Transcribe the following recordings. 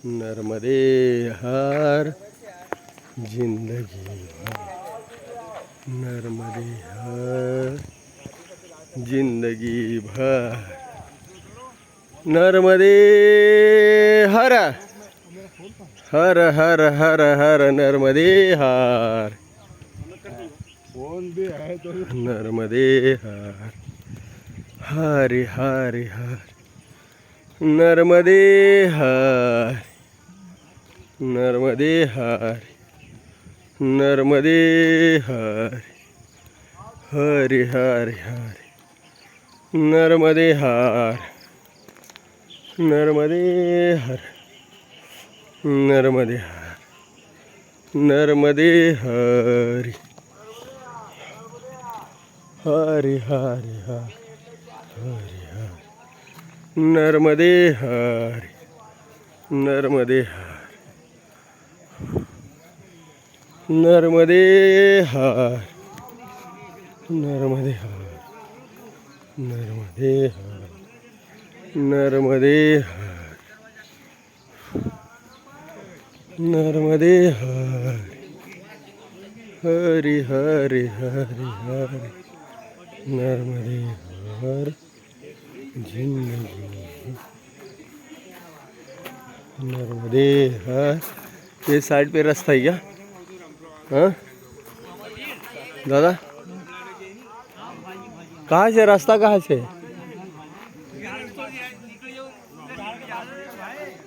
नर्मदे हर जिंदगी भर, नर्मदे हर जिंदगी भर, नर्मदे हर हर हर हर हर नर्मदे हर, नर्मदे हर हरे हरे हर, नर्मदे हर, नर्मदे हर, नर्मदे हर, हरे हरे हरे, नर्मदे हर, नर्मदे हर, नर्मदे हर, नर्मदे हरि हरे हरे हर, हरे हर, नर्मदे हर, नर्मदे हर, नर्मदे हर, नर्मदे हर, नर्मदे हर, नर्मदे हर, नर्मदे हर, हरि हरि हरि हरि, नर्मदे हर जिंदगी, नर्मदे हर। ये साइड पे रास्ता है क्या? हाँ दादा, कहाँ से रास्ता, कहाँ से?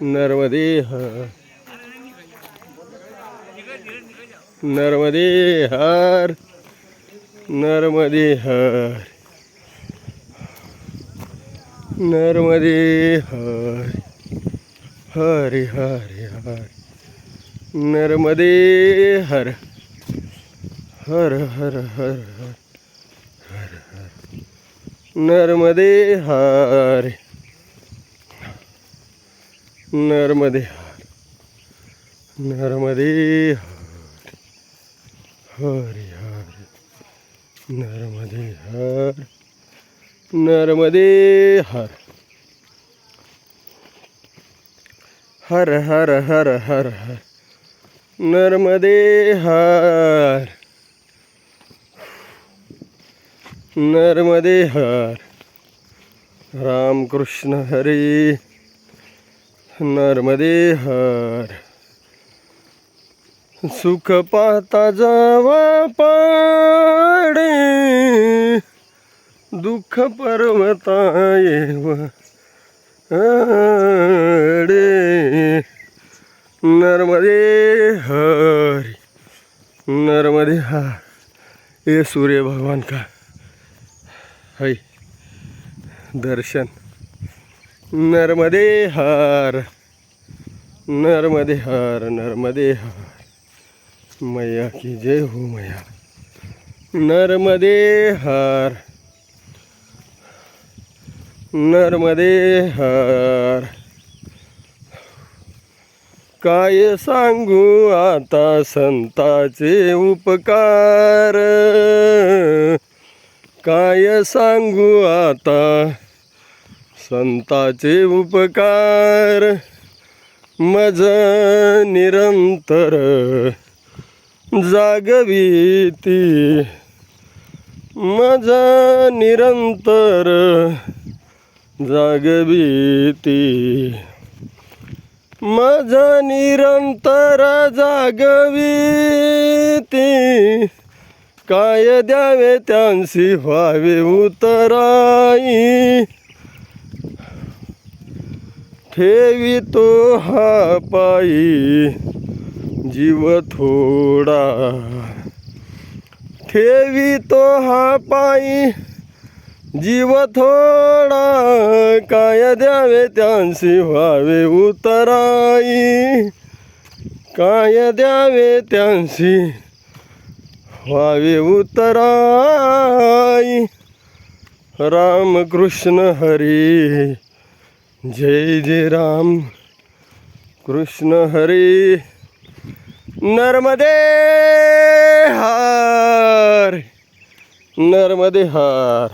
नर्मदे हर, नर्मदे हर, नर्मदे हर, नर्मदे हर, हरे हरे हर, नर्मदे हर, हर हर हर हर, हर हर, नर्मदे हर, नर्मदे हर, नर्मदे हर, हरे हरे, नर्मदे हर, नर्मदे हर, हर हर हर हर हर, नर्मदे हर, नर्मदे हर, राम कृष्ण हरी, नर्मदे हर, सुख पाहता जावा पाडे, दुःख पर्वता येव आडे, नर्मदे हर, नर्मदे हर। ये सूर्य भगवान का है दर्शन, नर्मदे हर, नर्मदे हर, नर्मदे हर, मैया की जय हो मैया, नर्मदे हर, नर्मदे हर। काय सांगू आता संताचे उपकार, काय सांगू आता संताचे उपकार, मज निरंतर जागविती, मज निरंतर जागविती, मज निरंतर जागविती, काय द्यावे त्यांसी व्हावे उतराई, ठेवी तो हा पायी जीव थोडा, ठेवी तो हा पायी जीव थोडा, काय द्यावे त्यांसी व्हावे उतराई, काय द्यावे त्यांसी व्हावे उतराई, राम कृष्ण हरी, जय जय राम कृष्ण हरी, नर्मदे हर, नर्मदे हर।